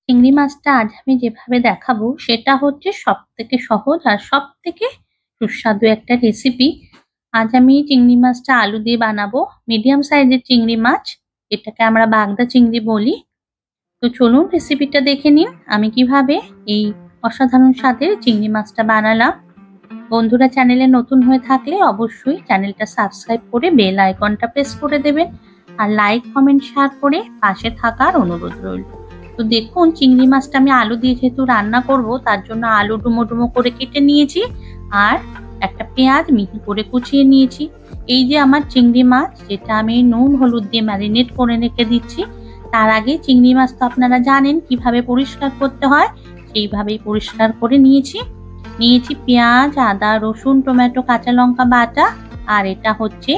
চিংড়ি মাছটা আজ আমি যেভাবে দেখাবো সেটা হচ্ছে সবথেকে সহজ আর সবথেকে সুস্বাদু একটা রেসিপি। আজ আমি চিংড়ি মাছটা আলু দিয়ে বানাবো। মিডিয়াম সাইজের চিংড়ি মাছ, এটাকে আমরা বাগদা চিংড়ি বলি। তো চলুন রেসিপিটা দেখে নিন আমি কিভাবে এই অসাধারণ স্বাদের চিংড়ি মাছটা বানালাম। বন্ধুরা চ্যানেলে নতুন হয়ে থাকলে অবশ্যই চ্যানেলটা সাবস্ক্রাইব করে বেল আইকনটা প্রেস করে দেবেন আর লাইক কমেন্ট শেয়ার করে পাশে থাকার অনুরোধ রইল। তো দেখুন চিংড়ি মাছটা আমি আলু দিয়ে যেহেতু রান্না করব তার জন্য আলু ডুমো ডুমো করে কেটে নিয়েছি আর একটা পেঁয়াজ মিহি করে কুচিয়ে নিয়েছি। এই যে আমার চিংড়ি মাছ, যেটা আমি নুন হলুদ দিয়ে ম্যারিনেট করে রেখে দিচ্ছি। তার আগে চিংড়ি মাছ তো আপনারা জানেন কিভাবে পরিষ্কার করতে হয়, সেইভাবেই পরিষ্কার করে নিয়েছি। পেঁয়াজ, আদা, রসুন, টমেটো, কাঁচা লঙ্কা বাটা, আর এটা হচ্ছে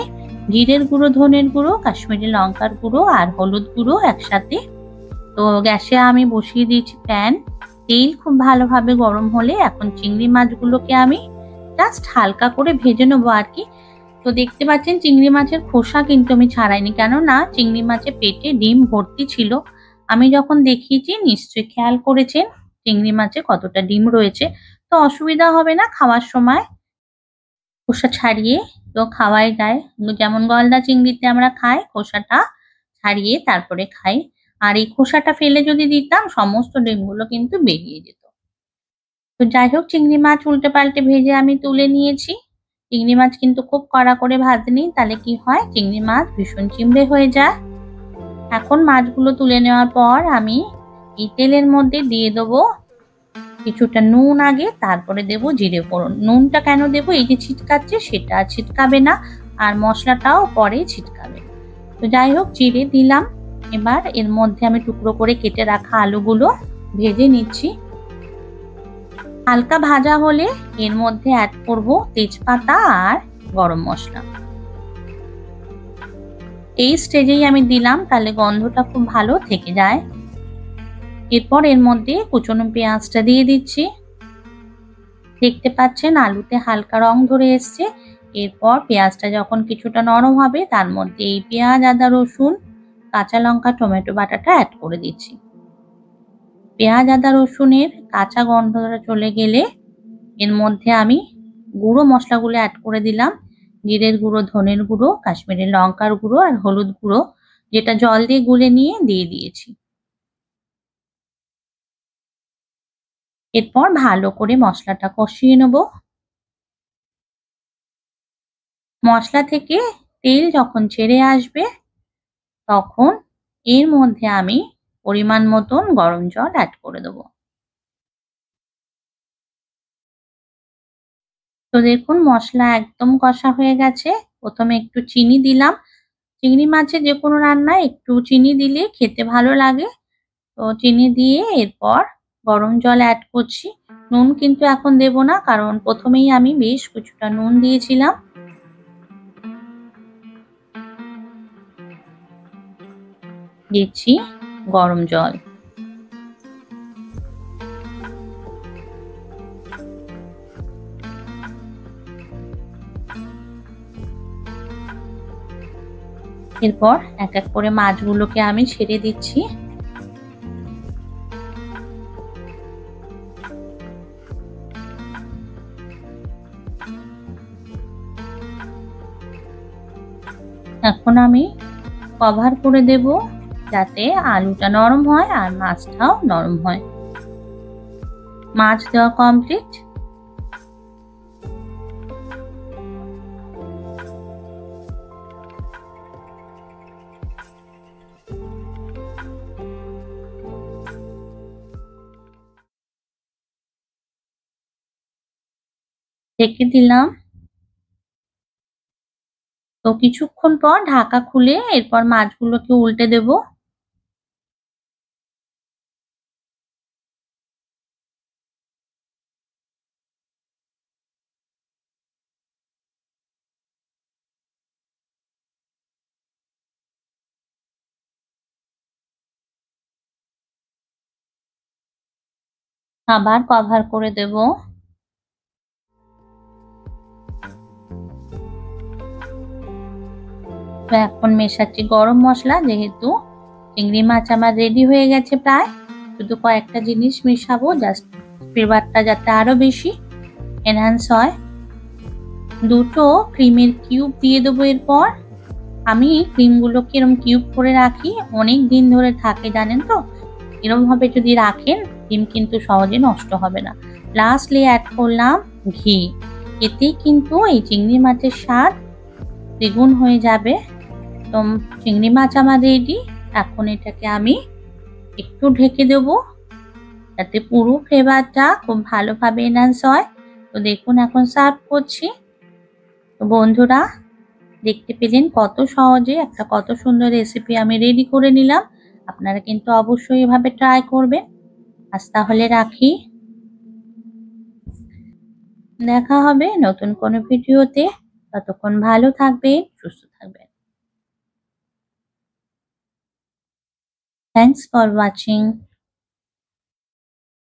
জিরের গুঁড়ো, ধনের গুঁড়ো, কাশ্মীরি লঙ্কার গুঁড়ো আর হলুদ গুঁড়ো একসাথে। তো গ্যাসে আমি বসিয়ে দিয়েছি প্যান। তেল খুব ভালোভাবে গরম হলে এখন চিংড়ি মাছগুলোকে আমি জাস্ট হালকা করে ভেজে নেবো আর কি। তো দেখতে পাচ্ছেন চিংড়ি মাছের খোসা কিন্তু আমি ছাড়াইনি, কেননা চিংড়ি মাছের পেটে ডিম ভর্তি ছিল। আমি যখন দেখিয়েছি নিশ্চয়ই খেয়াল করেছেন চিংড়ি মাছে কতটা ডিম রয়েছে। তো অসুবিধা হবে না খাওয়ার সময় খোসা ছাড়িয়ে তো খাওয়াই যায়। যেমন গলদা চিংড়িতে আমরা খাই খোসাটা ছাড়িয়ে তারপরে খাই, আর এই খোসাটা ফেলে যদি দিতাম সমস্ত ডিমগুলো কিন্তু বেরিয়ে যেত। তো যাই হোক, চিংড়ি মাছ উল্টে পাল্টে ভেজে আমি তুলে নিয়েছি। চিংড়ি মাছ কিন্তু খুব কড়া করে ভাজনি, তাহলে কি হয় চিংড়ি মাছ ভীষণ চিমড়ে হয়ে যায়। এখন মাছগুলো তুলে নেওয়ার পর আমি এই তেলের মধ্যে দিয়ে দেবো কিছুটা নুন আগে, তারপরে দেবো জিরে ফোড়ন। নুনটা কেন দেবো, এই যে ছিটকাচ্ছে সেটা ছিটকাবে না, আর মশলাটাও পরে ছিটকাবে। তো যাই হোক, জিরে দিলাম। এবার এর মধ্যে আমি টুকরো করে কেটে রাখা আলুগুলো ভেজে নিচ্ছি। হালকা ভাজা হলে এর মধ্যে অ্যাড করব তেজপাতা আর গরম মশলা। এই স্টেজেই আমি দিলাম, তাহলে গন্ধটা খুব ভালো থেকে যায়। এরপর এর মধ্যে কুচনো পেঁয়াজটা দিয়ে দিচ্ছি। দেখতে পাচ্ছেন আলুতে হালকা রং ধরে এসছে। এরপর পেঁয়াজটা যখন কিছুটা নরম হবে তার মধ্যে এই পেঁয়াজ, আদা, রসুন, কাঁচা লঙ্কা, টমেটো বাটাটা অ্যাড করে দিচ্ছি। পেঁয়াজ, আদা, রসুনের কাঁচা গন্ধটা চলে গেলে এর মধ্যে আমি গুঁড়ো মশলাগুলো অ্যাড করে দিলাম। জিরের গুঁড়ো, ধনের গুঁড়ো, কাশ্মীরি লঙ্কার গুঁড়ো আর হলুদ গুঁড়ো, যেটা জল দিয়ে গুলে নিয়ে দিয়ে দিয়েছি। এরপর ভালো করে মশলাটা কষিয়ে নেব। মশলা থেকে তেল যখন ছেড়ে আসবে তখন এর মধ্যে আমি পরিমাণ মতন গরম জল অ্যাড করে দেবো। তো দেখুন মশলা একদম কষা হয়ে গেছে। প্রথমে একটু চিনি দিলাম। চিংড়ি মাছে যে কোনো রান্নায় একটু চিনি দিলে খেতে ভালো লাগে। তো চিনি দিয়ে এরপর গরম জল অ্যাড করছি। নুন কিন্তু এখন দেব না, কারণ প্রথমেই আমি বেশ কিছুটা নুন দিয়েছিলাম। দিচ্ছি গরম জল। এরপর এক এক করে মাছগুলোকে আমি ছেড়ে দিচ্ছি। এখন আমি কভার করে দেব যাতে আলুটা নরম হয় আর মাছটাও নরম হয়। মাছ দেওয়া কমপ্লিট। ঢেকে দিলাম। তো কিছুক্ষণ পর ঢাকা খুলে এরপর মাছগুলোকে উল্টে দেব। আবার কভার করে দেব। তো এখন মেশাচ্ছি গরম মশলা, যেহেতু চিংড়ি মাছ আমার রেডি হয়ে গেছে প্রায়। শুধু কয়েকটা জিনিস মেশাবো জাস্ট ফ্লেভারটা যাতে আরো বেশি এনহ্যান্স হয়। দুটো ক্রিমের কিউব দিয়ে দেবো। এরপর আমি ক্রিমগুলোকে এরকম কিউব করে রাখি, অনেক দিন ধরে থাকে জানেন তো। এরকম ভাবে যদি রাখেন ক্রিম কিন্তু সহজে নষ্ট হবে না। লাস্টলি অ্যাড করলাম ঘি। এতেই কিন্তু এই চিংড়ি মাছের স্বাদ দ্বিগুণ হয়ে যাবে। তো চিংড়ি মাছ আমার রেডি। এখন এটাকে আমি একটু ঢেকে দেবো যাতে পুরো ফ্লেভারটা খুব ভালোভাবে এনহ্যান্স হয়। তো দেখুন এখন সার্ভ করছি। তো বন্ধুরা দেখতে পেলেন কত সহজে একটা কত সুন্দর রেসিপি আমি রেডি করে নিলাম। আপনারা কিন্তু অবশ্যই এভাবে ট্রাই করবেন। আজ তাহলে রাখি। দেখা হবে নতুন কোনো ভিডিওতে। ততক্ষণ ভালো থাকবেন, সুস্থ থাকবেন। Thanks for watching.